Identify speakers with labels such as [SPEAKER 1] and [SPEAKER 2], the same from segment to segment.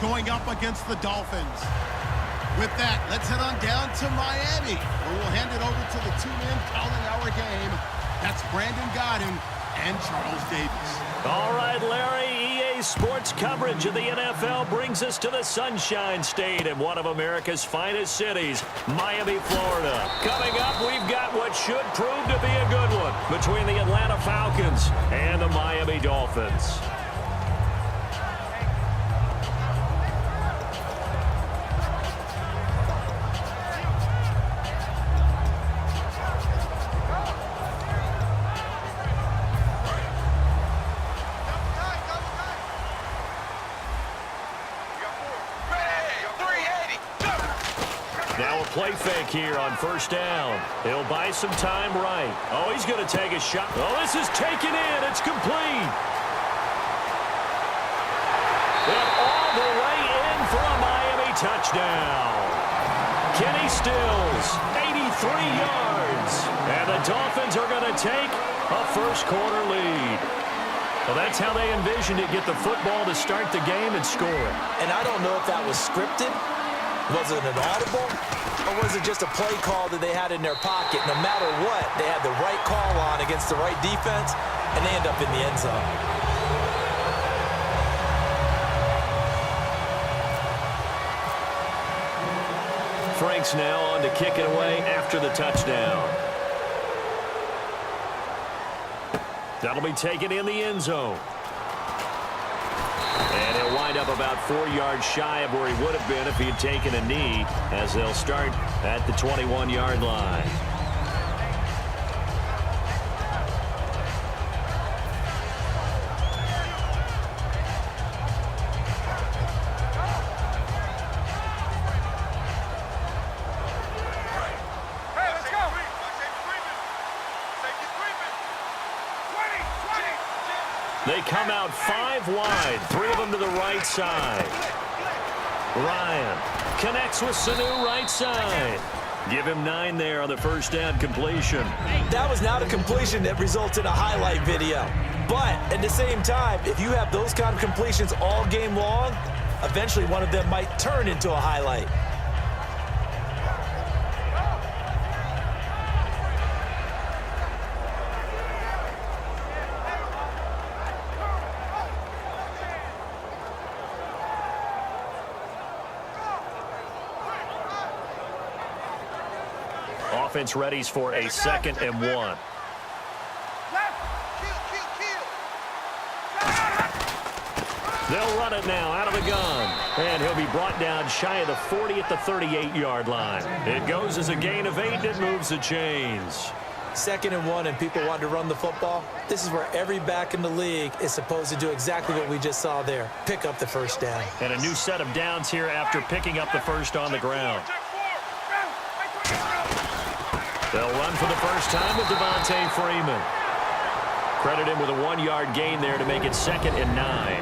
[SPEAKER 1] going up against the Dolphins. With that, let's head on down to Miami, where we'll hand it over to the two men calling our game. That's Brandon Godden and Charles Davis.
[SPEAKER 2] All right, Larry, EA Sports coverage of the NFL brings us to the Sunshine State in one of America's finest cities, Miami, Florida. Coming up, we've got what should prove to be a good one between the Atlanta Falcons and the Miami Dolphins. Now a play fake here on first down. He'll buy some time right. Oh, he's going to take a shot. Oh, this is taken in. It's complete. And all the way in for a Miami touchdown. Kenny Stills, 83 yards. And the Dolphins are going to take a first-quarter lead. Well, that's how they envisioned it, get the football to start the game and score it.
[SPEAKER 3] And I don't know if that was scripted. Was it an audible, or was it just a play call that they had in their pocket? No matter what, they had the right call on against the right defense, and they end up in the end zone.
[SPEAKER 2] Franks now on to kick it away after the touchdown. That'll be taken in the end zone. And he'll wind up about 4 yards shy of where he would have been if he had taken a knee, as they'll start at the 21-yard line. They come out 5 wide, 3 of them to the right side. Ryan connects with Sanu right side. Give him 9 there on the first down completion.
[SPEAKER 3] That was not a completion that results in a highlight video. But at the same time, if you have those kind of completions all game long, eventually one of them might turn into a highlight.
[SPEAKER 2] Offense readies for a 2nd and 1. They'll run it now out of the gun. And he'll be brought down shy of the 40 at the 38-yard line. It goes as a gain of 8 that moves the chains.
[SPEAKER 3] 2nd and 1 and people want to run the football. This is where every back in the league is supposed to do exactly what we just saw there. Pick up the first down.
[SPEAKER 2] And a new set of downs here after picking up the first on the ground. They'll run for the first time with Devontae Freeman. Credit him with a 1-yard gain there to make it 2nd and 9.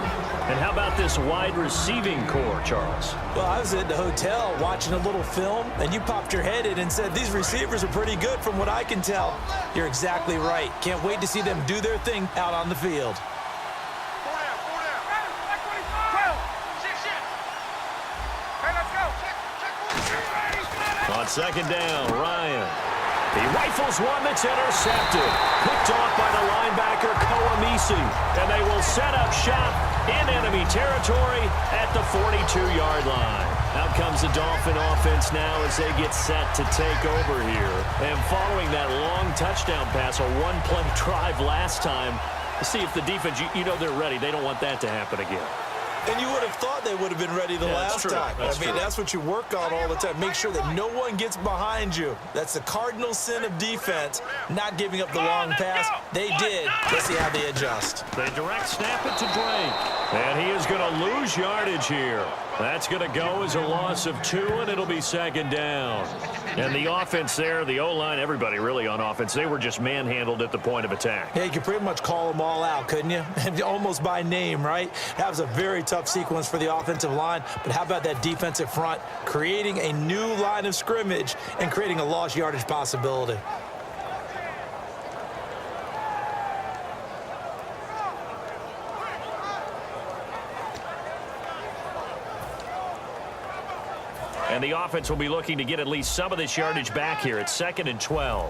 [SPEAKER 2] And how about this wide receiving core, Charles?
[SPEAKER 3] Well, I was at the hotel watching a little film, and you popped your head in and said, these receivers are pretty good from what I can tell. You're exactly right. Can't wait to see them do their thing out on the field.
[SPEAKER 2] On 2nd down, Ryan. He rifles one that's intercepted. Picked off by the linebacker, Koamisi. And they will set up shop in enemy territory at the 42-yard line. Out comes the Dolphin offense now as they get set to take over here. And following that long touchdown pass, a one-play drive last time, to see if the defense, you know they're ready. They don't want that to happen again.
[SPEAKER 3] And you would have thought they would have been ready the last time. That's what you work on all the time. Make sure that no one gets behind you. That's the cardinal sin of defense, not giving up the long pass. They did. Let's see how they adjust.
[SPEAKER 2] They direct snap it to Drake. And he is going to lose yardage here. That's going to go as a loss of 2, and it'll be 2nd down. And the offense there, the O-line, everybody really on offense, they were just manhandled at the point of attack.
[SPEAKER 3] Yeah, you could pretty much call them all out, couldn't you? Almost by name, right? That was a very tough sequence for the offensive line. But how about that defensive front creating a new line of scrimmage and creating a lost yardage possibility?
[SPEAKER 2] And the offense will be looking to get at least some of this yardage back here at 2nd and 12.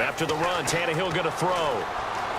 [SPEAKER 2] After the run, Tannehill going to throw.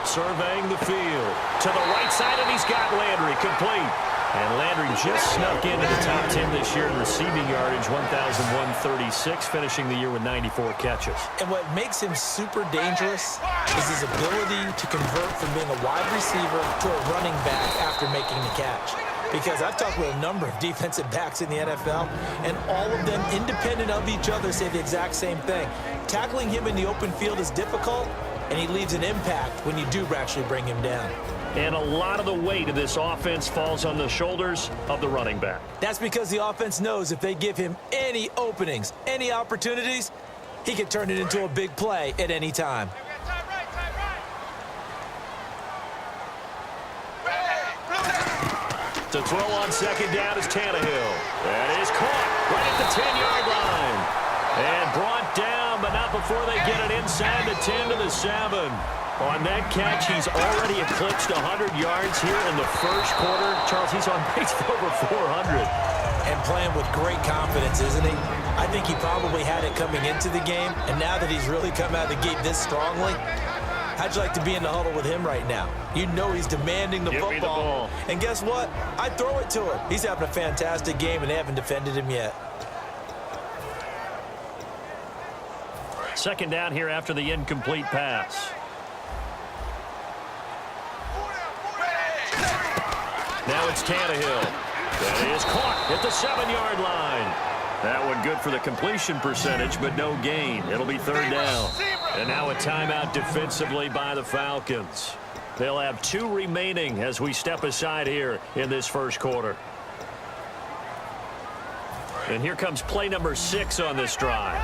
[SPEAKER 2] Surveying the field. To the right side, and he's got Landry complete. And Landry just snuck into the top 10 this year in receiving yardage, 1,136, finishing the year with 94 catches.
[SPEAKER 3] And what makes him super dangerous is his ability to convert from being a wide receiver to a running back after making the catch. Because I've talked with a number of defensive backs in the NFL, and all of them, independent of each other, say the exact same thing. Tackling him in the open field is difficult, and he leaves an impact when you do actually bring him down.
[SPEAKER 2] And a lot of the weight of this offense falls on the shoulders of the running back.
[SPEAKER 3] That's because the offense knows if they give him any openings, any opportunities, he can turn it into a big play at any time.
[SPEAKER 2] To throw on 2nd down is Tannehill. That is caught right at the 10-yard line. And brought down, but not before they get it inside the 10 to the 7. On that catch, he's already eclipsed 100 yards here in the first quarter. Charles, he's on pace for over 400.
[SPEAKER 3] And playing with great confidence, isn't he? I think he probably had it coming into the game, and now that he's really come out of the gate this strongly, how'd you like to be in the huddle with him right now? You know he's demanding the
[SPEAKER 2] Give me the
[SPEAKER 3] football.
[SPEAKER 2] ball.
[SPEAKER 3] And guess what? I'd throw it to him. He's having a fantastic game, and they haven't defended him yet.
[SPEAKER 2] 2nd down here after the incomplete pass. Now it's Tannehill. That is caught at the 7-yard line. That one good for the completion percentage, but no gain. It'll be 3rd down. And now a timeout defensively by the Falcons. They'll have 2 remaining as we step aside here in this first quarter. And here comes play number 6 on this drive.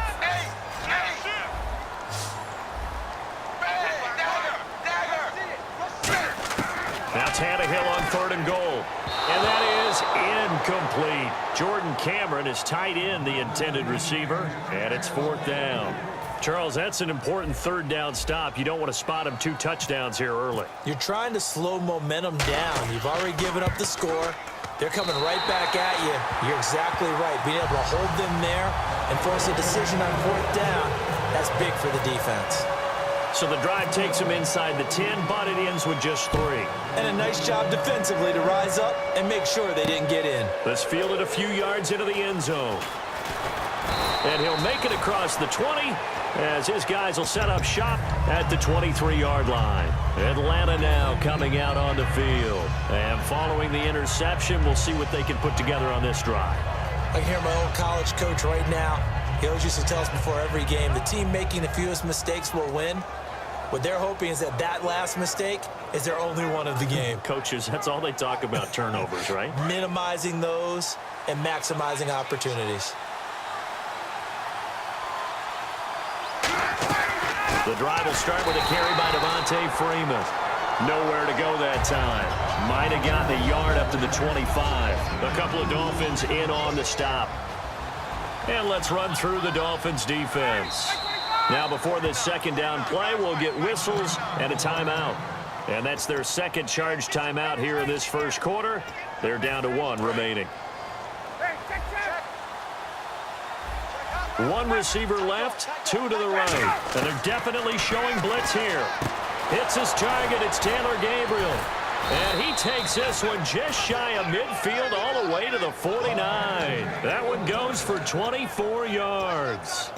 [SPEAKER 2] Now Tannehill on 3rd and goal. And that is incomplete. Jordan Cameron is tight end, the intended receiver. And it's 4th down. Charles, that's an important 3rd down stop. You don't want to spot him 2 touchdowns here early.
[SPEAKER 3] You're trying to slow momentum down. You've already given up the score. They're coming right back at you. You're exactly right. Being able to hold them there and force a decision on 4th down, that's big for the defense.
[SPEAKER 2] So the drive takes him inside the 10, but it ends with just 3.
[SPEAKER 3] And a nice job defensively to rise up and make sure they didn't get in.
[SPEAKER 2] Let's field it a few yards into the end zone. And he'll make it across the 20 as his guys will set up shop at the 23-yard line. Atlanta now coming out on the field. And following the interception, we'll see what they can put together on this drive.
[SPEAKER 3] I can hear my old college coach right now. He always used to tell us before every game, the team making the fewest mistakes will win. What they're hoping is that that last mistake is their only one of the game.
[SPEAKER 2] Coaches, that's all they talk about, turnovers, right?
[SPEAKER 3] Minimizing those and maximizing opportunities.
[SPEAKER 2] The drive will start with a carry by Devontae Freeman. Nowhere to go that time. Might have gotten a yard up to the 25. A couple of Dolphins in on the stop. And let's run through the Dolphins defense. Now before this 2nd down play, we'll get whistles and a timeout. And that's their 2nd charge timeout here in this first quarter. They're down to 1 remaining. 1 receiver left, 2 to the right. And they're definitely showing blitz here. Hits his target, it's Taylor Gabriel. And he takes this one just shy of midfield all the way to the 49. That one goes for 24 yards.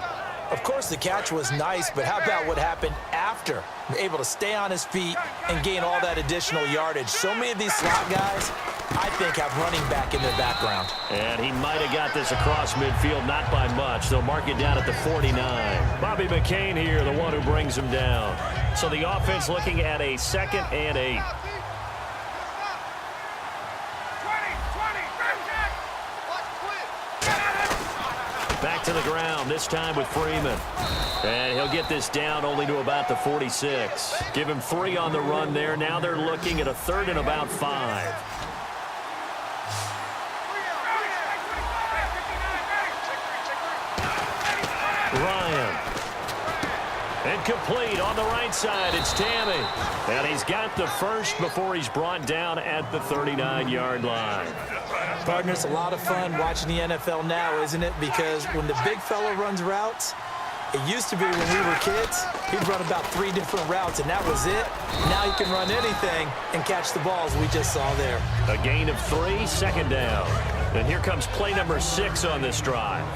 [SPEAKER 3] Of course, the catch was nice, but how about what happened after? Able to stay on his feet and gain all that additional yardage. So many of these slot guys, I think, have running back in their background.
[SPEAKER 2] And he might have got this across midfield, not by much. They'll mark it down at the 49. Bobby McCain here, the one who brings him down. So the offense looking at a 2nd and 8. Back to the ground, this time with Freeman. And he'll get this down only to about the 46. Give him 3 on the run there. Now they're looking at a 3rd and about 5. Ryan. And complete on the right side, it's Tammy. And he's got the first before he's brought down at the 39-yard line.
[SPEAKER 3] Partner, it's a lot of fun watching the NFL now, isn't it? Because when the big fella runs routes, it used to be when we were kids, he'd run about 3 different routes, and that was it. Now he can run anything and catch the balls we just saw there.
[SPEAKER 2] A gain of 3, second down. And here comes play number 6 on this drive.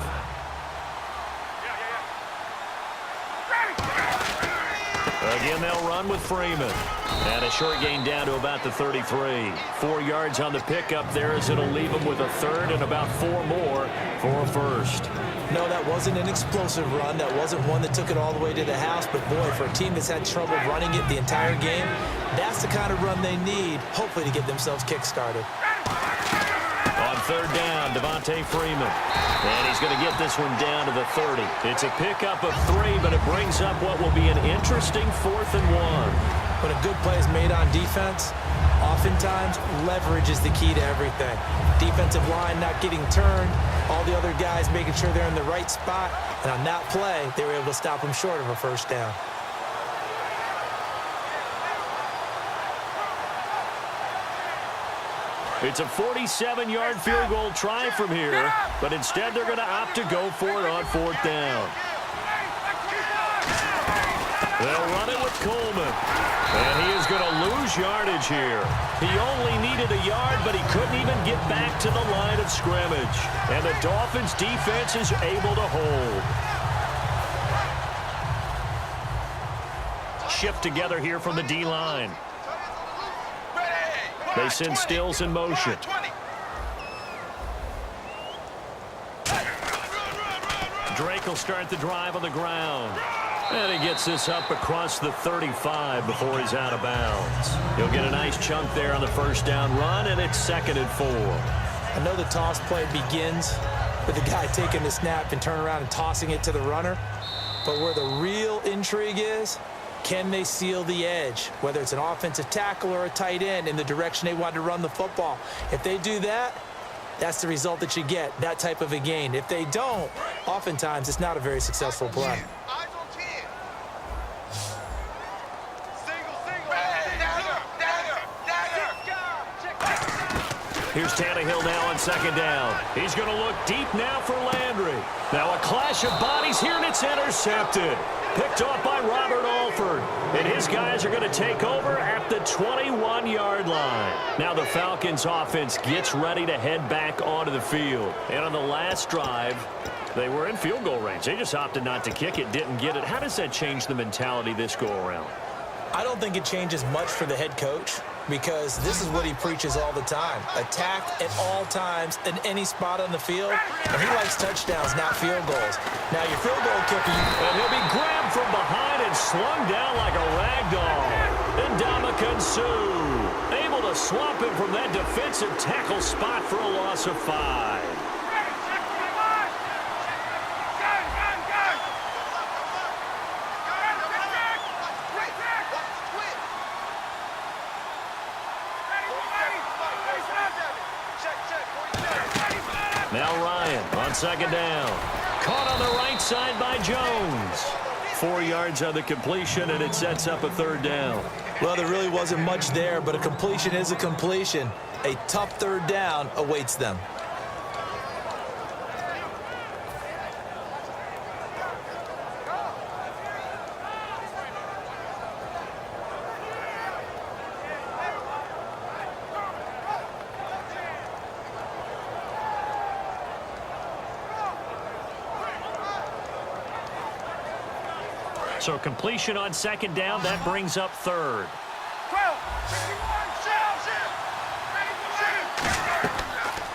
[SPEAKER 2] Again, they'll run with Freeman. And a short gain down to about the 33. 4 yards on the pickup there as it'll leave them with a third and about 4 more for a first.
[SPEAKER 3] No, that wasn't an explosive run. That wasn't one that took it all the way to the house. But, boy, for a team that's had trouble running it the entire game, that's the kind of run they need, hopefully, to get themselves kick-started.
[SPEAKER 2] On third down, Devontae Freeman. And he's going to get this one down to the 30. It's a pickup of 3, but it brings up what will be an interesting 4th and 1.
[SPEAKER 3] When a good play is made on defense, oftentimes leverage is the key to everything. Defensive line not getting turned, all the other guys making sure they're in the right spot, and on that play, they were able to stop them short of a first down.
[SPEAKER 2] It's a 47-yard field goal try from here, but instead they're going to opt to go for it on 4th down. They'll run it with Coleman. And he is going to lose yardage here. He only needed a yard, but he couldn't even get back to the line of scrimmage. And the Dolphins' defense is able to hold. Shift together here from the D-line. They send Stills in motion. Drake will start the drive on the ground. And he gets this up across the 35 before he's out of bounds. He'll get a nice chunk there on the first down run, and it's 2nd and 4.
[SPEAKER 3] I know the toss play begins with the guy taking the snap and turning around and tossing it to the runner. But where the real intrigue is, can they seal the edge, whether it's an offensive tackle or a tight end, in the direction they want to run the football? If they do that, that's the result that you get, that type of a gain. If they don't, oftentimes it's not a very successful play.
[SPEAKER 2] Here's Tannehill now on 2nd down. He's going to look deep now for Landry. Now a clash of bodies here, and it's intercepted. Picked off by Robert Alford. And his guys are going to take over at the 21-yard line. Now the Falcons' offense gets ready to head back onto the field. And on the last drive, they were in field goal range. They just opted not to kick it, didn't get it. How does that change the mentality this go-around?
[SPEAKER 3] I don't think it changes much for the head coach, because this is what he preaches all the time. Attack at all times in any spot on the field. And he likes touchdowns, not field goals. Now, your field goal kicker...
[SPEAKER 2] And he'll be grabbed from behind and slung down like a rag doll. Ndamukong Suh able to swamp him from that defensive tackle spot for a loss of 5. Now Ryan on 2nd down. Caught on the right side by Jones. 4 yards on the completion, and it sets up a 3rd down.
[SPEAKER 3] Well, there really wasn't much there, but a completion is a completion. A tough 3rd down awaits them.
[SPEAKER 2] So completion on 2nd down, that brings up 3rd.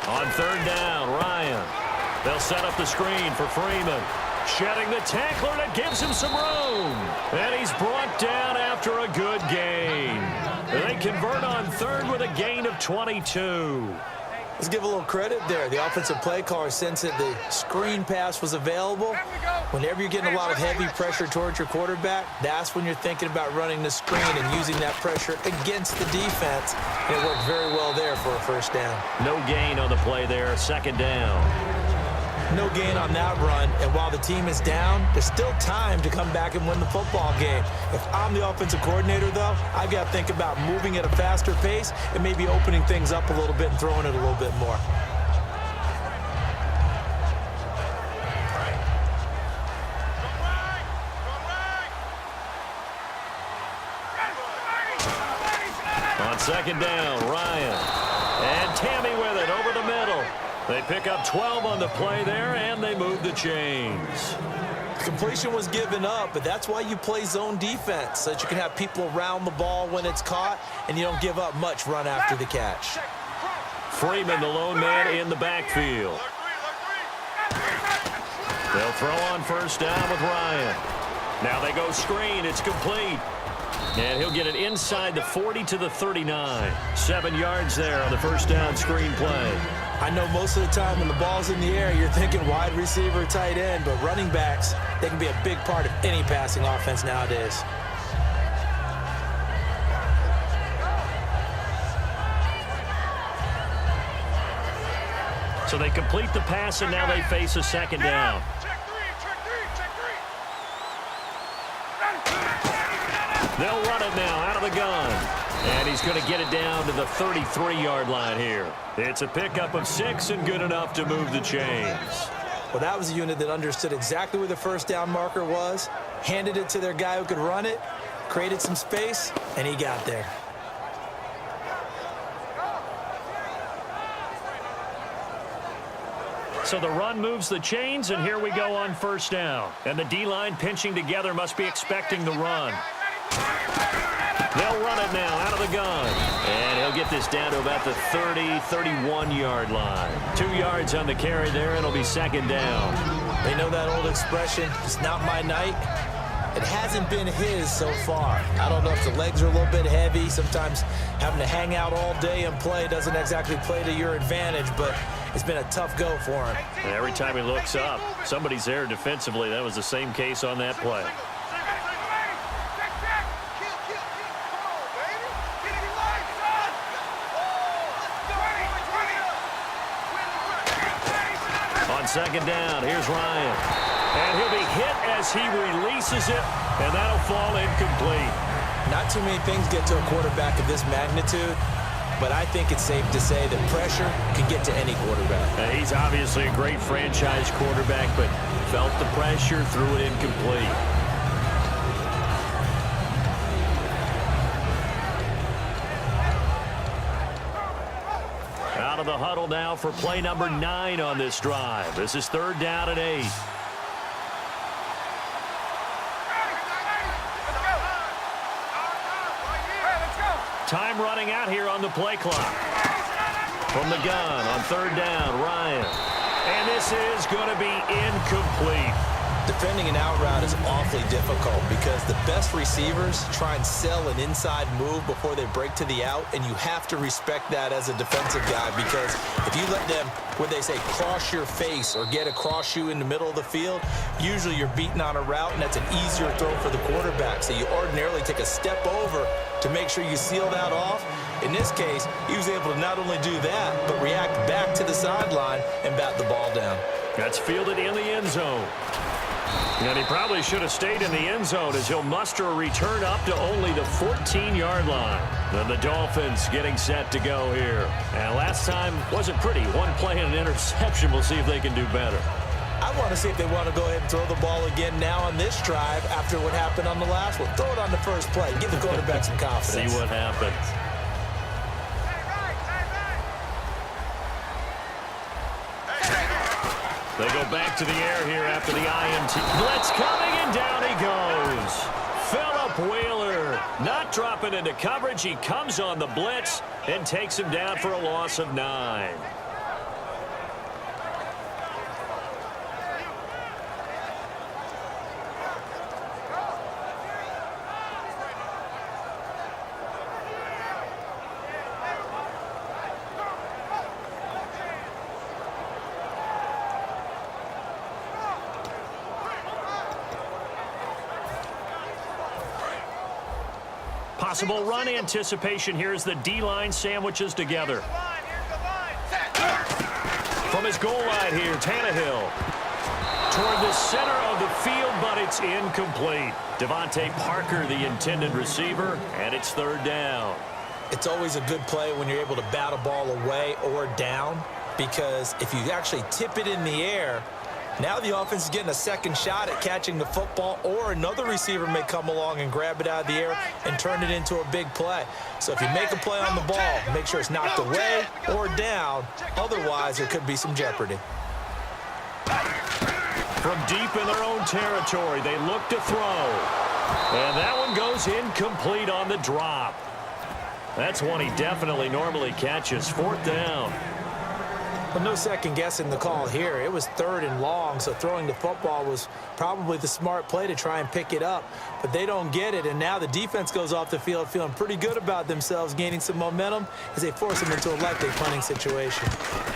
[SPEAKER 2] On 3rd down, Ryan. They'll set up the screen for Freeman. Shedding the tackler, and it gives him some room. And he's brought down after a good gain. They convert on 3rd with a gain of 22.
[SPEAKER 3] Let's give a little credit there. The offensive play caller sensed that the screen pass was available. Whenever you're getting a lot of heavy pressure towards your quarterback, that's when you're thinking about running the screen and using that pressure against the defense. And it worked very well there for a first down.
[SPEAKER 2] No gain on the play there, 2nd down.
[SPEAKER 3] No gain on that run, and while the team is down, there's still time to come back and win the football game. If I'm the offensive coordinator, though, I've got to think about moving at a faster pace and maybe opening things up a little bit and throwing it a little bit more.
[SPEAKER 2] Second down, Ryan. And Tammy with it over the middle. They pick up 12 on the play there, and they move the chains.
[SPEAKER 3] Completion was given up, but that's why you play zone defense, so that you can have people around the ball when it's caught, and you don't give up much run after the catch.
[SPEAKER 2] Freeman, the lone man in the backfield. They'll throw on first down with Ryan. Now they go screen. It's complete. And he'll get it inside the 40 to the 39. 7 yards there on the first down screen play.
[SPEAKER 3] I know most of the time when the ball's in the air, you're thinking wide receiver, tight end, but running backs, they can be a big part of any passing offense nowadays.
[SPEAKER 2] So they complete the pass, and now they face a second down. They'll run it now out of the gun. And he's going to get it down to the 33-yard line here. It's a pickup of 6 and good enough to move the chains.
[SPEAKER 3] Well, that was a unit that understood exactly where the first down marker was, handed it to their guy who could run it, created some space, and he got there.
[SPEAKER 2] So the run moves the chains, and here we go on first down. And the D-line pinching together must be expecting the run. They'll run it now out of the gun. And he'll get this down to about the 30, 31-yard line. 2 yards on the carry there, and it'll be second down.
[SPEAKER 3] They know that old expression, it's not my night. It hasn't been his so far. I don't know if the legs are a little bit heavy. Sometimes having to hang out all day and play doesn't exactly play to your advantage, but it's been a tough go for him.
[SPEAKER 2] And every time he looks up, somebody's there defensively. That was the same case on that play. On second down, here's Ryan. And he'll be hit as he releases it, and that'll fall incomplete.
[SPEAKER 3] Not too many things get to a quarterback of this magnitude, but I think it's safe to say that pressure can get to any quarterback.
[SPEAKER 2] He's obviously a great franchise quarterback, but felt the pressure, threw it incomplete. Out of the huddle now for play number 9 on this drive. This is third down and 8. Time running out here on the play clock. From the gun on third down, Ryan. And this is going to be incomplete.
[SPEAKER 3] Defending an out route is awfully difficult because the best receivers try and sell an inside move before they break to the out, and you have to respect that as a defensive guy, because if you let them, what they say, cross your face or get across you in the middle of the field, usually you're beaten on a route, and that's an easier throw for the quarterback. So you ordinarily take a step over to make sure you seal that off. In this case, he was able to not only do that, but react back to the sideline and bat the ball down.
[SPEAKER 2] That's fielded in the end zone. And he probably should have stayed in the end zone, as he'll muster a return up to only the 14-yard line. Then the Dolphins getting set to go here. And last time wasn't pretty. One play and an interception. We'll see if they can do better.
[SPEAKER 3] I want to see if they want to go ahead and throw the ball again now on this drive after what happened on the last one. Throw it on the first play. Give the quarterback some confidence.
[SPEAKER 2] See what happens. They go back to the air here after the INT. Blitz coming, and down he goes. Phillip Wheeler not dropping into coverage. He comes on the blitz and takes him down for a loss of 9. Possible run anticipation here as the D-line sandwiches together. From his goal line here, Tannehill. Toward the center of the field, but it's incomplete. Devontae Parker, the intended receiver, and it's third down.
[SPEAKER 3] It's always a good play when you're able to bat a ball away or down, because if you actually tip it in the air, Now the offense is getting a second shot at catching the football, or another receiver may come along and grab it out of the air and turn it into a big play. So if you make a play on the ball, make sure it's knocked away or down. Otherwise, there could be some jeopardy.
[SPEAKER 2] From deep in their own territory, they look to throw. And that one goes incomplete on the drop. That's one he definitely normally catches. 4th down.
[SPEAKER 3] Well, no second guessing the call here. It was 3rd and long, so throwing the football was probably the smart play to try and pick it up. But they don't get it, and now the defense goes off the field feeling pretty good about themselves, gaining some momentum as they force them into a likely punting situation.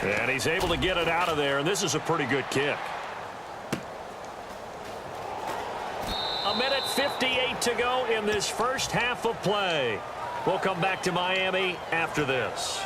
[SPEAKER 2] And he's able to get it out of there, and this is a pretty good kick. 1:58 to go in this first half of play. We'll come back to Miami after this.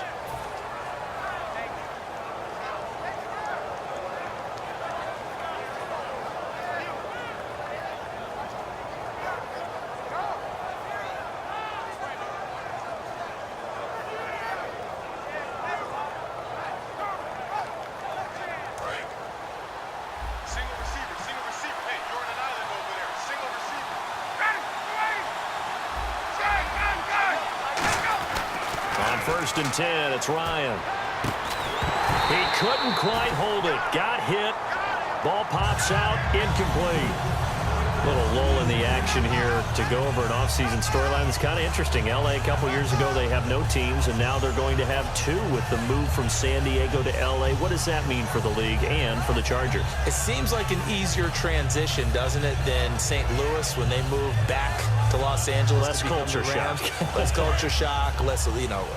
[SPEAKER 2] First and 10, it's Ryan. He couldn't quite hold it. Got hit. Ball pops out, incomplete. Little lull in the action here to go over an offseason storyline that's kind of interesting. LA a couple years ago, they have no teams, and now they're going to have 2 with the move from San Diego to LA. What does that mean for the league and for the Chargers?
[SPEAKER 3] It seems like an easier transition, doesn't it, than St. Louis when they moved back to Los Angeles.
[SPEAKER 2] Less culture shock.
[SPEAKER 3] Less culture shock, less,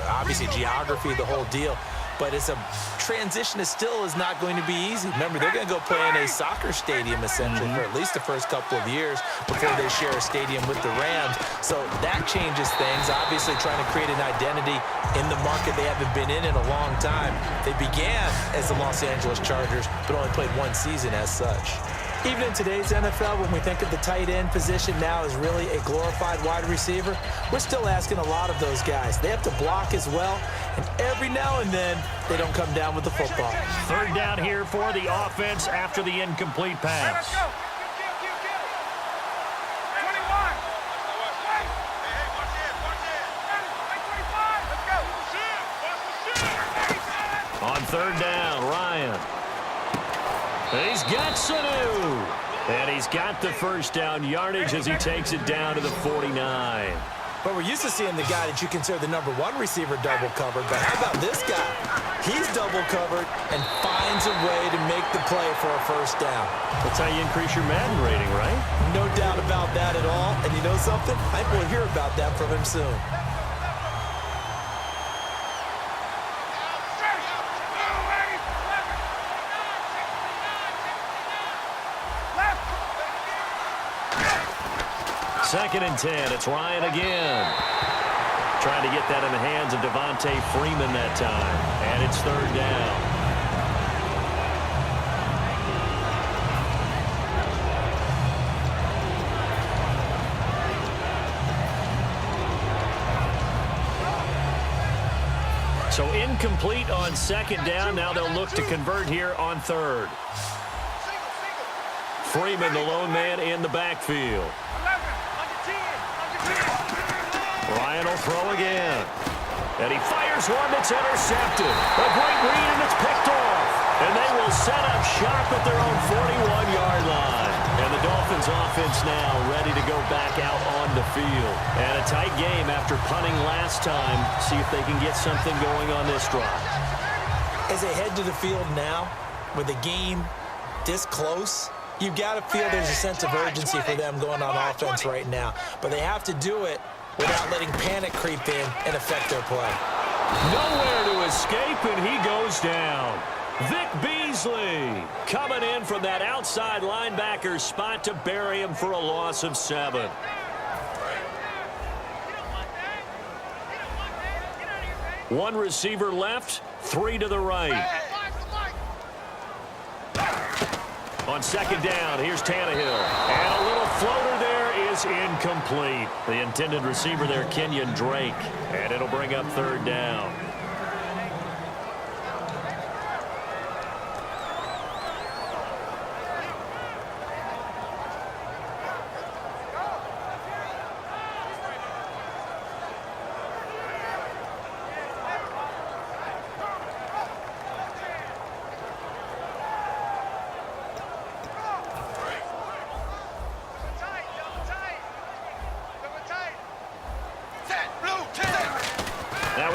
[SPEAKER 3] obviously geography, the whole deal. But it's a transition that still is not going to be easy. Remember, they're going to go play in a soccer stadium, essentially, for at least the first couple of years before they share a stadium with the Rams. So that changes things, obviously trying to create an identity in the market they haven't been in a long time. They began as the Los Angeles Chargers, but only played 1 season as such. Even in today's NFL, when we think of the tight end position now as really a glorified wide receiver, we're still asking a lot of those guys. They have to block as well, and every now and then, they don't come down with the football.
[SPEAKER 2] 3rd down here for the offense after the incomplete pass. On 3rd down, Ryan. He's got Sanu. And he's got the first down yardage as he takes it down to the 49.
[SPEAKER 3] But we're used to seeing the guy that you consider the #1 receiver double covered. But how about this guy? He's double covered and finds a way to make the play for a first down.
[SPEAKER 2] That's how you increase your Madden rating, right?
[SPEAKER 3] No doubt about that at all. And you know something? I think we'll hear about that from him soon.
[SPEAKER 2] Second and 10, it's Ryan again. Trying to get that in the hands of Devontae Freeman that time. And it's 3rd down. So incomplete on 2nd down. Now they'll look to convert here on 3rd. Freeman, the lone man in the backfield. Ryan will throw again. And he fires one that's intercepted. A great read, and it's picked off. And they will set up shop at their own 41-yard line. And the Dolphins offense now ready to go back out on the field. And a tight game after punting last time. See if they can get something going on this drive.
[SPEAKER 3] As they head to the field now, with the game this close, you've got to feel there's a sense of urgency for them going on offense right now. But they have to do it without letting panic creep in and affect their play.
[SPEAKER 2] Nowhere to escape, and he goes down. Vic Beasley coming in from that outside linebacker spot to bury him for a loss of 7. One receiver left, 3 to the right. On 2nd down, here's Tannehill. And a little floater there is incomplete. The intended receiver there, Kenyon Drake. And it'll bring up 3rd down.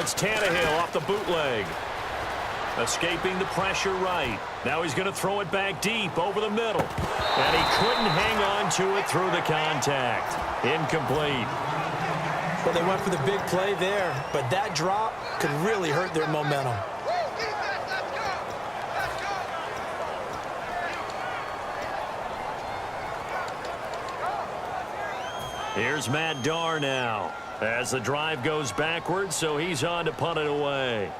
[SPEAKER 2] It's Tannehill off the bootleg. Escaping the pressure right. Now he's going to throw it back deep over the middle. And he couldn't hang on to it through the contact. Incomplete.
[SPEAKER 3] Well, they went for the big play there, but that drop could really hurt their momentum.
[SPEAKER 2] Here's Matt Darr now as the drive goes backwards, so he's on to punt it away.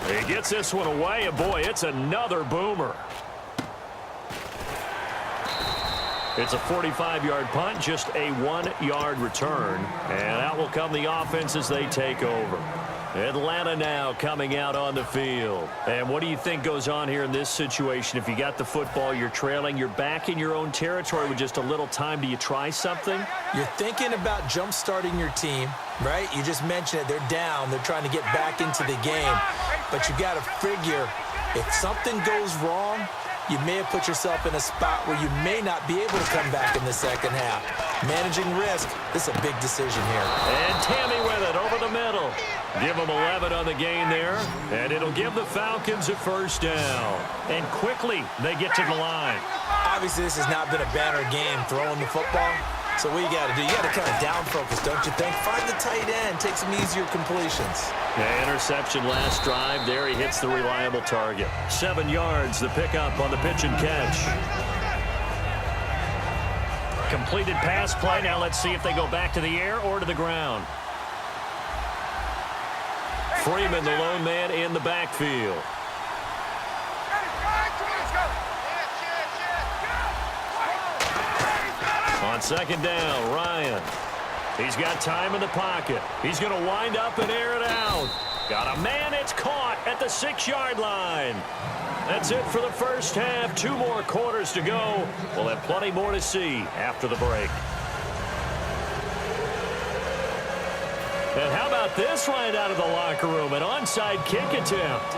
[SPEAKER 2] He gets this one away, and boy, it's another boomer. It's a 45-yard punt, just a 1-yard return, and out will come the offense as they take over. Atlanta now coming out on the field. And what do you think goes on here in this situation? If you got the football, you're trailing, you're back in your own territory with just a little time. Do you try something?
[SPEAKER 3] You're thinking about jump-starting your team, right? You just mentioned it. They're down. They're trying to get back into the game. But you got to figure, if something goes wrong, you may have put yourself in a spot where you may not be able to come back in the second half. Managing risk, this is a big decision here.
[SPEAKER 2] And Tammy with it over the middle. Give them 11 on the gain there, and it'll give the Falcons a first down. And quickly, they get to the line.
[SPEAKER 3] Obviously, this has not been a banner game throwing the football. So what you got to do, you got to kind of down focus, don't you think? Find the tight end, take some easier completions.
[SPEAKER 2] Yeah, interception last drive. There he hits the reliable target. 7 yards, the pickup on the pitch and catch. Completed pass play. Now let's see if they go back to the air or to the ground. Freeman, the lone man in the backfield. On second down, Ryan. He's got time in the pocket. He's going to wind up and air it out. Got a man, it's caught at the 6-yard line. That's it for the first half. 2 more quarters to go. We'll have plenty more to see after the break. And how about this right out of the locker room? An onside kick attempt.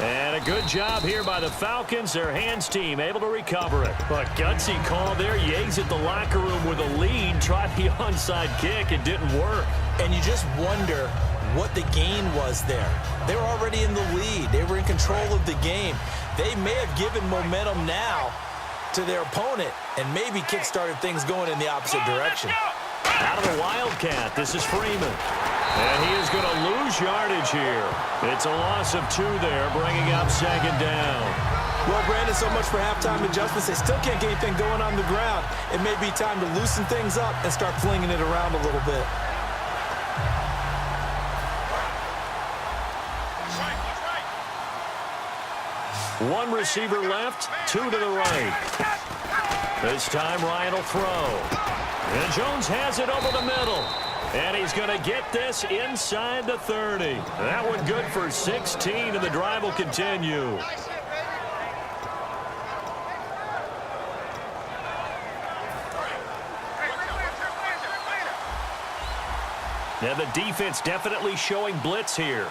[SPEAKER 2] And a good job here by the Falcons. Their hands team able to recover it. But gutsy call there. Yates at the locker room with a lead. Tried the onside kick. It didn't work.
[SPEAKER 3] And you just wonder what the gain was there. They were already in the lead. They were in control of the game. They may have given momentum now to their opponent and maybe kick-started things going in the opposite direction.
[SPEAKER 2] Out of the Wildcat, this is Freeman. And he is going to lose yardage here. It's a loss of 2 there, bringing up second down.
[SPEAKER 3] Well, Brandon, so much for halftime adjustments. They still can't get anything going on the ground. It may be time to loosen things up and start flinging it around a little bit.
[SPEAKER 2] One receiver left, 2 to the right. This time Ryan will throw. And Jones has it over the middle. And he's going to get this inside the 30. That one good for 16, and the drive will continue. Now the defense definitely showing blitz here.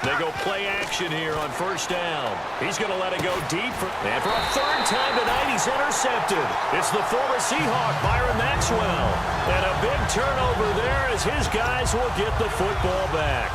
[SPEAKER 2] They go play action here on first down. He's going to let it go deep. And for a 3rd time tonight, he's intercepted. It's the former Seahawk, Byron Maxwell. And a big turnover there as his guys will get the football back.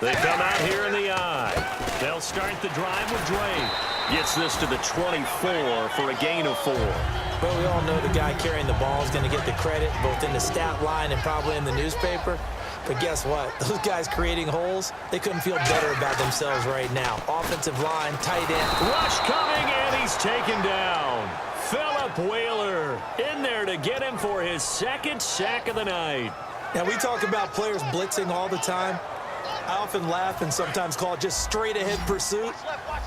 [SPEAKER 2] They come out here in the eye. They'll start the drive with Drake. Gets this to the 24 for a gain of 4.
[SPEAKER 3] Well, we all know the guy carrying the ball is going to get the credit, both in the stat line and probably in the newspaper. But guess what? Those guys creating holes, they couldn't feel better about themselves right now. Offensive line, tight end.
[SPEAKER 2] Rush coming, and he's taken down. Philip Wheeler in there to get him for his 2nd sack of the night.
[SPEAKER 3] Now, we talk about players blitzing all the time. I often laugh and sometimes call it just straight-ahead pursuit.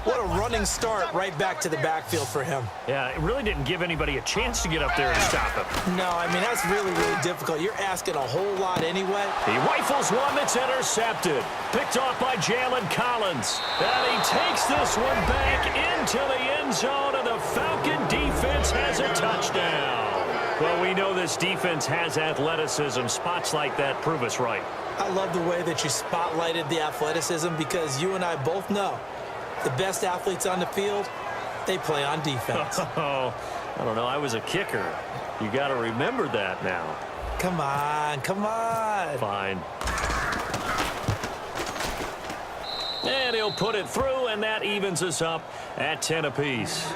[SPEAKER 3] What a running start right back to the backfield for him.
[SPEAKER 2] Yeah, it really didn't give anybody a chance to get up there and stop him.
[SPEAKER 3] No, I mean, that's really, really difficult. You're asking a whole lot anyway.
[SPEAKER 2] He rifles one that's intercepted. Picked off by Jalen Collins. And he takes this one back into the end zone, and the Falcon defense has a touchdown. Well, we know this defense has athleticism. Spots like that prove us right.
[SPEAKER 3] I love the way that you spotlighted the athleticism because you and I both know the best athletes on the field, they play on defense.
[SPEAKER 2] Oh, I don't know. I was a kicker. You got to remember that now.
[SPEAKER 3] Come on, come on.
[SPEAKER 2] Fine. And he'll put it through, and that evens us up at 10 apiece.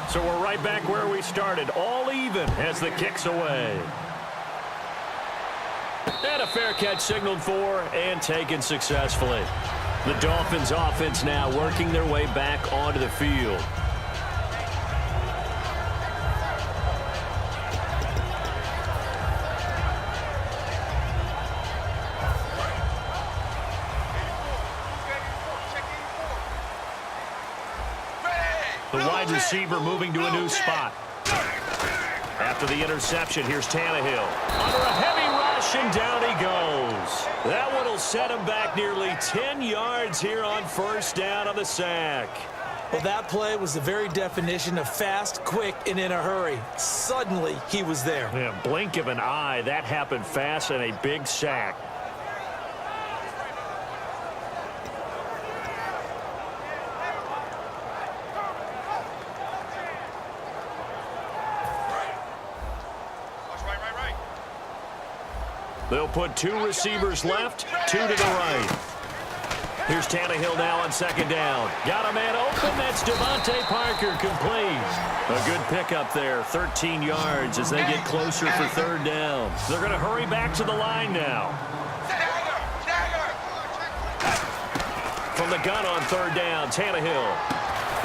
[SPEAKER 2] So we're right back where we started, all even as the kick's away. And a fair catch signaled for and taken successfully. The Dolphins offense now working their way back onto the field. The wide receiver moving to a new spot. After the interception, here's Tannehill. Under a heavy rush, and down he goes. That one will set him back nearly 10 yards here on first down on the sack.
[SPEAKER 3] Well, that play was the very definition of fast, quick, and in a hurry. Suddenly, he was there.
[SPEAKER 2] Yeah, blink of an eye. That happened fast and a big sack. They'll put two receivers left, two to the right. Here's Tannehill now on second down. Got a man open. That's Devontae Parker, complete. A good pickup there, 13 yards as they get closer for third down. They're going to hurry back to the line now. From the gun on third down, Tannehill.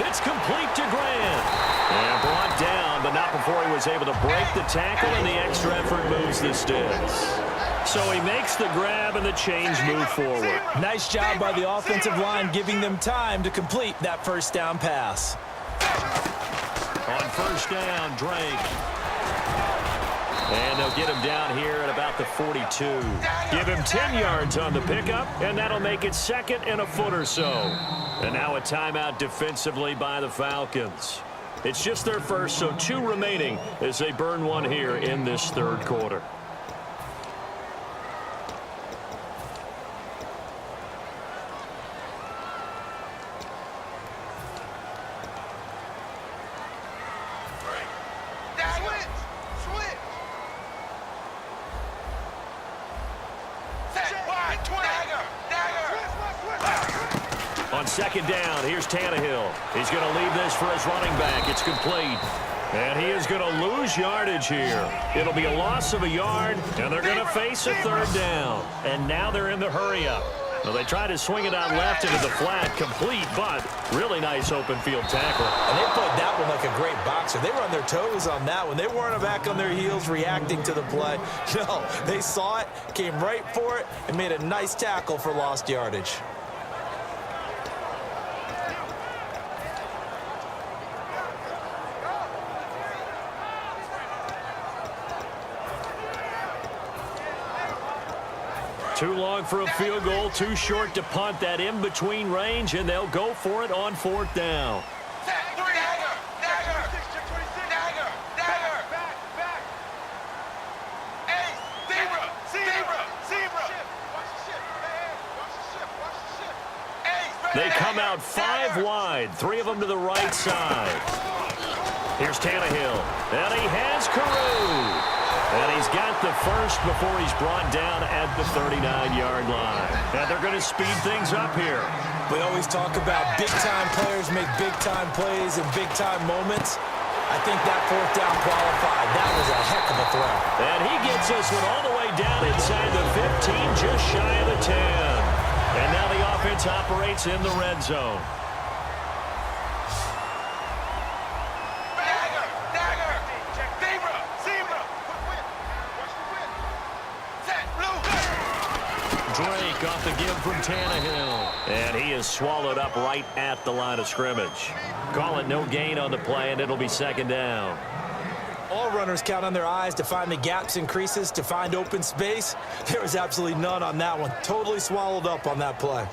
[SPEAKER 2] It's complete to Grant. And brought down, but not before he was able to break the tackle, and the extra effort moves the sticks. So he makes the grab and the change move forward.
[SPEAKER 3] Nice job by the offensive line giving them time to complete that first down pass.
[SPEAKER 2] On first down, Drake. And they'll get him down here at about the 42. Give him 10 yards on the pickup, and that'll make it second and a foot or so. And now a timeout defensively by the Falcons. It's just their first, so 2 remaining as they burn one here in this third quarter. On second down, here's Tannehill. He's going to leave this for his running back. It's complete. And he is going to lose yardage here. It'll be a loss of a yard, and they're going to face a third down. And now they're in the hurry-up. Well, they try to swing it out left into the flat, complete, but really nice open field tackle.
[SPEAKER 3] And they played that one like a great boxer. They were on their toes on that one. They weren't back on their heels reacting to the play. No, they saw it, came right for it, and made a nice tackle for lost yardage.
[SPEAKER 2] Too long for a field goal, too short to punt. That in-between range, and they'll go for it on fourth down. They come out 5 wide, 3 of them to the right side. Here's Tannehill, and he has Carew. And he's got the first before he's brought down at the 39-yard line. And they're going to speed things up here.
[SPEAKER 3] We always talk about big-time players make big-time plays in big-time moments. I think that fourth down qualified. That was a heck of a throw.
[SPEAKER 2] And he gets us one all the way way down inside the 15, just shy of the 10. And now the offense operates in the red zone. Drake off the give from Tannehill. And he is swallowed up right at the line of scrimmage. Call it no gain on the play, and it'll be second down.
[SPEAKER 3] All runners count on their eyes to find the gaps and creases, to find open space. There was absolutely none on that one. Totally swallowed up on that play.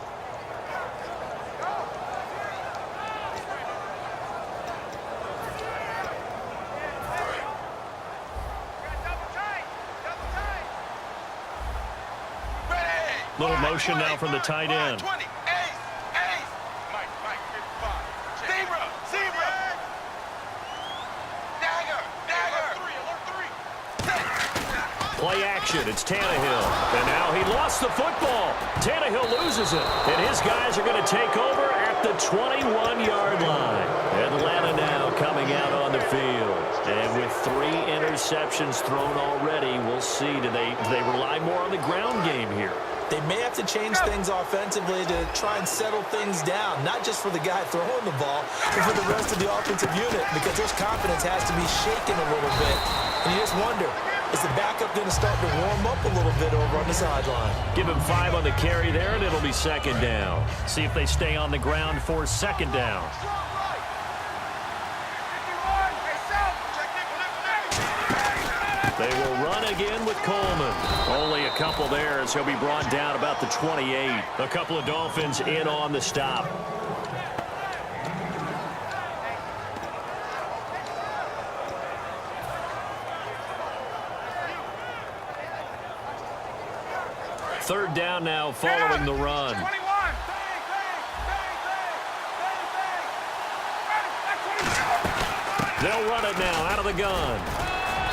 [SPEAKER 2] Little motion now from the tight end. Play action, it's Tannehill. And now he lost the football. Tannehill loses it. And his guys are going to take over at the 21-yard line. Atlanta now coming out on the field. And with 3 interceptions thrown already, we'll see. Do they rely more on the ground game here?
[SPEAKER 3] They may have to change things offensively to try and settle things down, not just for the guy throwing the ball, but for the rest of the offensive unit, because their confidence has to be shaken a little bit. And you just wonder, is the backup going to start to warm up a little bit over on the sideline?
[SPEAKER 2] Give him 5 on the carry there, and it'll be second down. See if they stay on the ground for second down. They will run again with Coleman. Only a couple there as he'll be brought down about the 28. A couple of Dolphins in on the stop. Third down now following the run. They'll run it now out of the gun.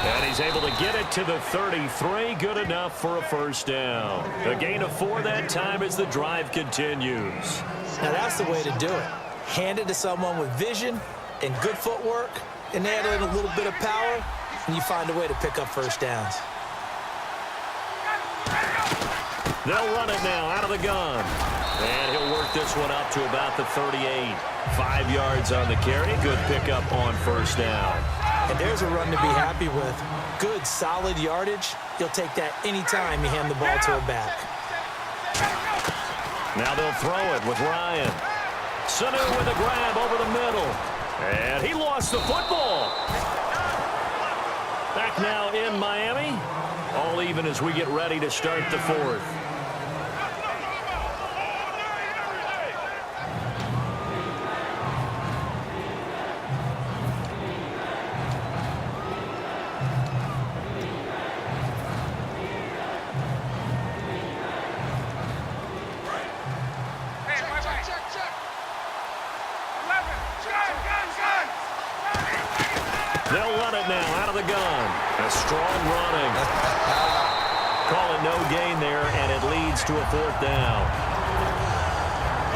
[SPEAKER 2] And he's able to get it to the 33. Good enough for a first down. A gain of 4 that time as the drive continues.
[SPEAKER 3] Now that's the way to do it. Hand it to someone with vision and good footwork, and add in a little bit of power, and you find a way to pick up first downs.
[SPEAKER 2] They'll run it now out of the gun. And he'll work this one up to about the 38. 5 yards on the carry. Good pickup on first down.
[SPEAKER 3] And there's a run to be happy with. Good, solid yardage. He'll take that anytime you hand the ball to a back.
[SPEAKER 2] Now they'll throw it with Ryan. Sanu with a grab over the middle. And he lost the football. Back now in Miami. All even as we get ready to start the 4th. They'll run it now out of the gun. A strong running. Call it no gain there, and it leads to a 4th down.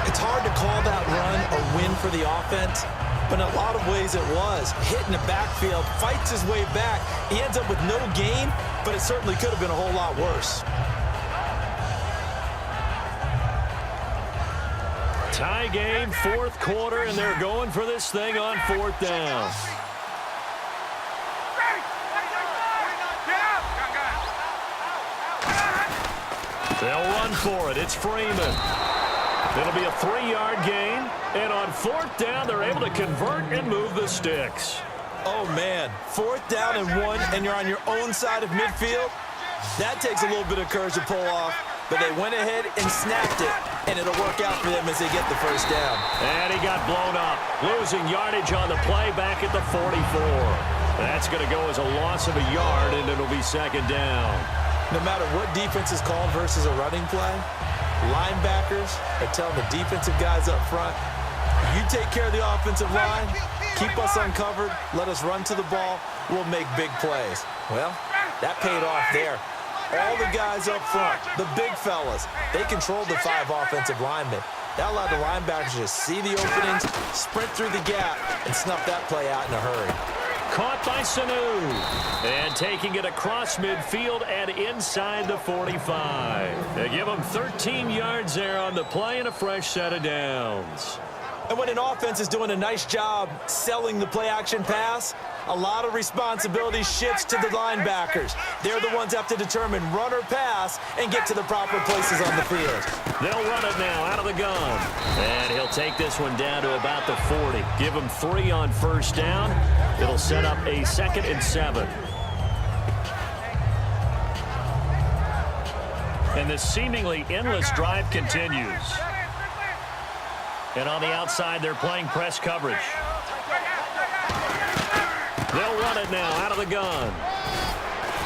[SPEAKER 3] It's hard to call that run a win for the offense, but in a lot of ways it was. Hitting the backfield, fights his way back. He ends up with no gain, but it certainly could have been a whole lot worse.
[SPEAKER 2] Tie game, 4th quarter, and they're going for this thing on 4th down. They'll run for it. It's Freeman. It'll be a 3-yard gain. And on 4th down, they're able to convert and move the sticks.
[SPEAKER 3] Oh, man. 4th down and 1, and you're on your own side of midfield. That takes a little bit of courage to pull off. But they went ahead and snapped it, and it'll work out for them as they get the first down.
[SPEAKER 2] And he got blown up. Losing yardage on the play back at the 44. That's going to go as a loss of a yard, and it'll be second down.
[SPEAKER 3] No matter what defense is called versus a running play, linebackers are telling the defensive guys up front, you take care of the offensive line, keep us uncovered, let us run to the ball, we'll make big plays. Well, that paid off there. All the guys up front, the big fellas, they controlled the 5 offensive linemen. That allowed the linebackers to see the openings, sprint through the gap, and snuff that play out in a hurry.
[SPEAKER 2] Caught by Sanu. And taking it across midfield and inside the 45. They give him 13 yards there on the play and a fresh set of downs.
[SPEAKER 3] And when an offense is doing a nice job selling the play-action pass, a lot of responsibility shifts to the linebackers. They're the ones that have to determine run or pass and get to the proper places on the field.
[SPEAKER 2] They'll run it now out of the gun. And he'll take this one down to about the 40. Give him 3 on first down. It'll set up a 2nd and 7. And this seemingly endless drive continues. And on the outside, they're playing press coverage. They'll run it now out of the gun.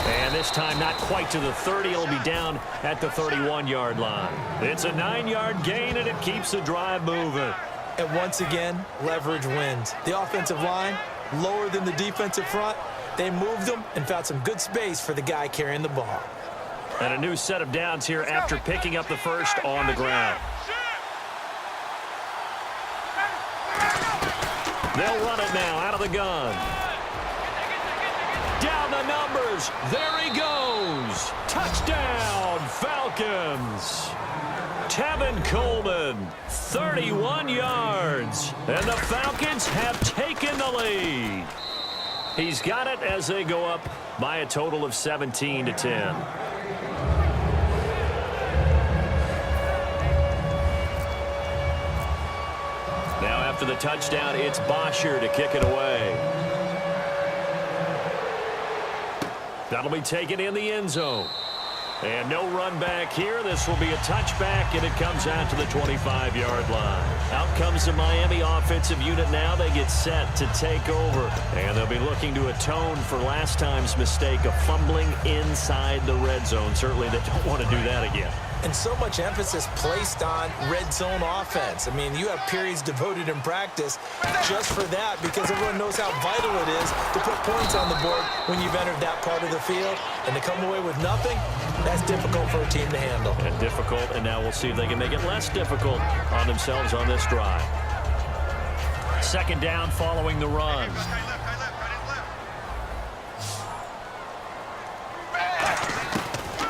[SPEAKER 2] And this time not quite to the 30. It'll be down at the 31-yard line. It's a 9-yard gain, and it keeps the drive moving.
[SPEAKER 3] And once again, leverage wins. The offensive line, lower than the defensive front. They moved them and found some good space for the guy carrying the ball.
[SPEAKER 2] And a new set of downs here after picking up the first on the ground. They'll run it now out of the gun. Down the numbers. There he goes. Touchdown, Falcons. Tevin Coleman, 31 yards. And the Falcons have taken the lead. He's got it as they go up by a total of 17-10. Now after the touchdown, it's Bosher to kick it away. That'll be taken in the end zone. And no run back here. This will be a touchback, and it comes out to the 25-yard line. Out comes the Miami offensive unit now. They get set to take over. And they'll be looking to atone for last time's mistake of fumbling inside the red zone. Certainly they don't want to do that again.
[SPEAKER 3] And so much emphasis placed on red zone offense. I mean, you have periods devoted in practice just for that because everyone knows how vital it is to put points on the board when you've entered that part of the field. And to come away with nothing, that's difficult for a team to handle.
[SPEAKER 2] And difficult, and now we'll see if they can make it less difficult on themselves on this drive. 2nd down following the run.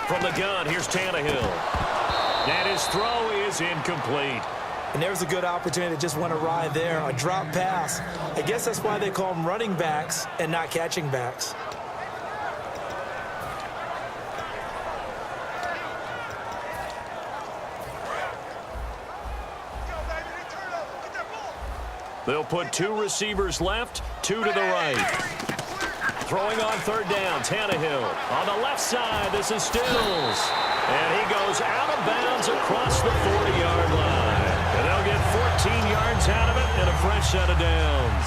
[SPEAKER 2] From the gun, here's Tannehill. And his throw is incomplete.
[SPEAKER 3] And there's a good opportunity that just went awry there. A drop pass. I guess that's why they call them running backs and not catching backs.
[SPEAKER 2] They'll put 2 receivers left, 2 to the right. Throwing on 3rd down, Tannehill. On the left side, this is Stills. And he goes out of bounds across the 40-yard line. And they'll get 14 yards out of it and a fresh set of downs.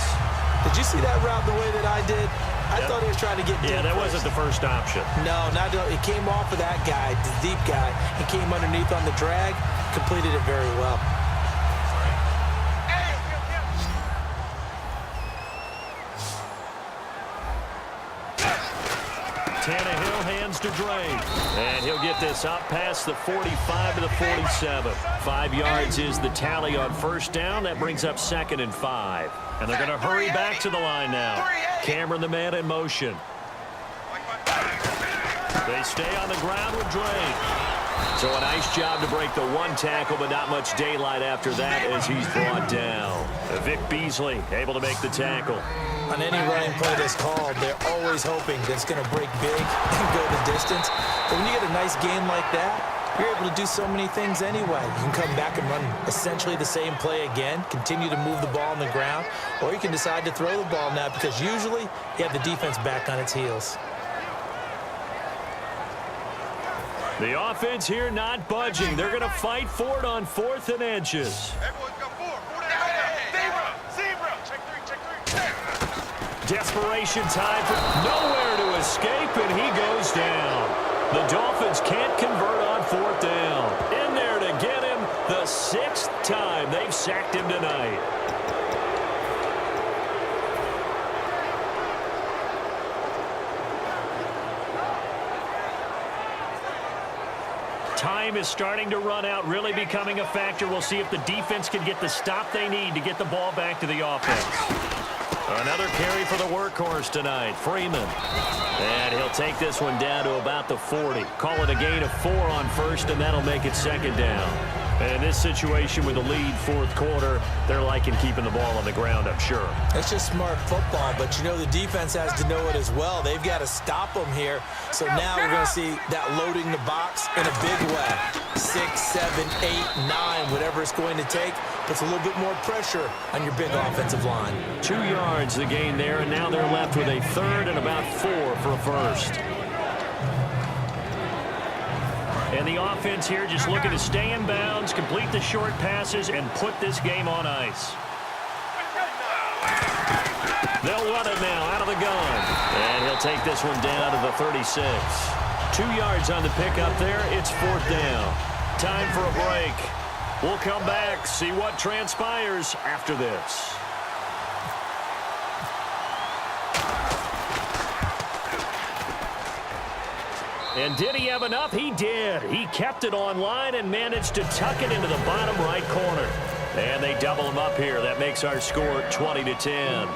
[SPEAKER 3] Did you see that route the way that I did? I thought he was trying to get deep.
[SPEAKER 2] Yeah, that wasn't the first option.
[SPEAKER 3] No, it came off of that guy, the deep guy. He came underneath on the drag, completed it very well.
[SPEAKER 2] Tannehill hands to Drake. And he'll get this up past the 45 to the 47. 5 yards is the tally on first down. That brings up 2nd and 5. And they're going to hurry back to the line now. Cameron, the man in motion. They stay on the ground with Drake. So a nice job to break the 1 tackle, but not much daylight after that as he's brought down. Vic Beasley able to make the tackle.
[SPEAKER 3] On any running play that's called, they're always hoping that it's going to break big and go the distance. But when you get a nice game like that, you're able to do so many things anyway. You can come back and run essentially the same play again, continue to move the ball on the ground, or you can decide to throw the ball now because usually you have the defense back on its heels.
[SPEAKER 2] The offense here not budging. They're going to fight for it on 4th and inches. Desperation time for nowhere to escape, and he goes down. The Dolphins can't convert on 4th down. In there to get him the 6th time they've sacked him tonight. Time is starting to run out, really becoming a factor. We'll see if the defense can get the stop they need to get the ball back to the offense. Another carry for the workhorse tonight, Freeman. And he'll take this one down to about the 40. Call it a gain of 4 on first, and that'll make it second down. And in this situation with the lead fourth quarter, they're liking keeping the ball on the ground, I'm sure.
[SPEAKER 3] It's just smart football, but you know the defense has to know it as well. They've got to stop them here. So now we're going to see that loading the box in a big way. 6, 7, 8, 9, whatever it's going to take, puts a little bit more pressure on your big offensive line.
[SPEAKER 2] 2 yards the gain there, and now they're left with a third and about 4 for a first. And the offense here just looking to stay in bounds, complete the short passes, and put this game on ice. They'll run it now out of the gun. And he'll take this one down to the 36. 2 yards on the pickup there. It's fourth down. Time for a break. We'll come back, see what transpires after this. And did he have enough? He did. He kept it online and managed to tuck it into the bottom right corner. And they double him up here. That makes our score 20-10.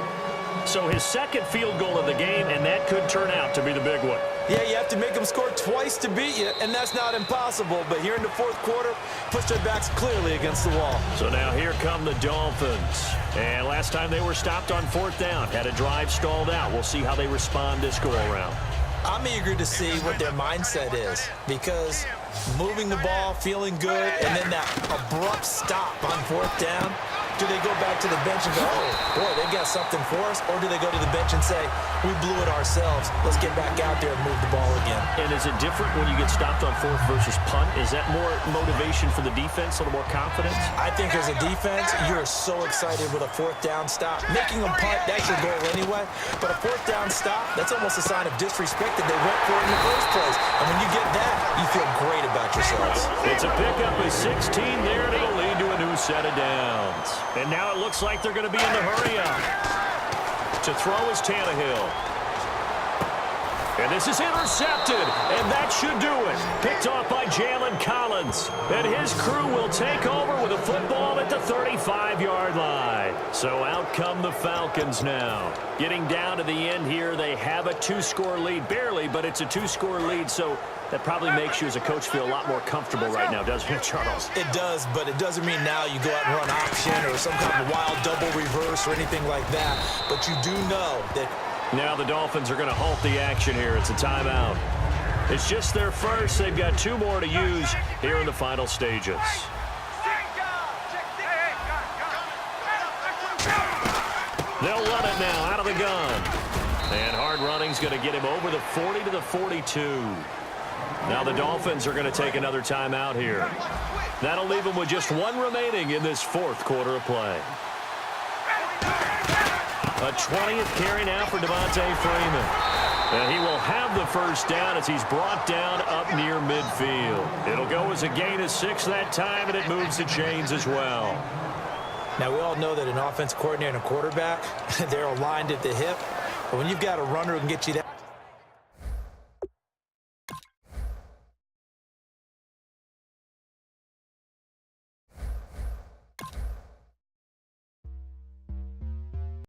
[SPEAKER 2] So his second field goal of the game, and that could turn out to be the big one.
[SPEAKER 3] Yeah, you have to make them score twice to beat you, and that's not impossible. But here in the fourth quarter, pushed their backs clearly against the wall.
[SPEAKER 2] So now here come the Dolphins. And last time they were stopped on fourth down, had a drive stalled out. We'll see how they respond this go-around.
[SPEAKER 3] I'm eager to see what their mindset is, because moving the ball, feeling good, and then that abrupt stop on fourth down, do they go back to the bench and go, oh, boy, they got something for us? Or do they go to the bench and say, we blew it ourselves. Let's get back out there and move the ball again.
[SPEAKER 2] And is it different when you get stopped on fourth versus punt? Is that more motivation for the defense, a little more confidence?
[SPEAKER 3] I think as a defense, you're so excited with a fourth down stop. Making them punt, that's your goal anyway. But a fourth down stop, that's almost a sign of disrespect that they went for in the first place. And when you get that, you feel great about yourselves.
[SPEAKER 2] It's a pickup of 16 there, and it'll lead to a new set of downs. And now it looks like they're going to be in the hurry-up. To throw is Tannehill. And this is intercepted, and that should do it. Picked off by Jalen Collins. And his crew will take over with a football at the 35-yard line. So out come the Falcons now. Getting down to the end here, they have a 2-score lead. Barely, but it's a 2-score lead, so that probably makes you as a coach feel a lot more comfortable right now, doesn't it, Charles?
[SPEAKER 3] It does, but it doesn't mean now you go out and run option or some kind of wild double reverse or anything like that. But you do know that.
[SPEAKER 2] Now the Dolphins are going to halt the action here. It's a timeout. It's just their first. They've got 2 more to use here in the final stages. They'll run it now out of the gun. And hard running's going to get him over the 40 to the 42. Now the Dolphins are going to take another timeout here. That'll leave them with just 1 remaining in this fourth quarter of play. A 20th carry now for Devontae Freeman. And he will have the first down as he's brought down up near midfield. It'll go as a gain of 6 that time, and it moves the chains as well.
[SPEAKER 3] Now, we all know that an offense coordinator and a quarterback, they're aligned at the hip. But when you've got a runner who can get you that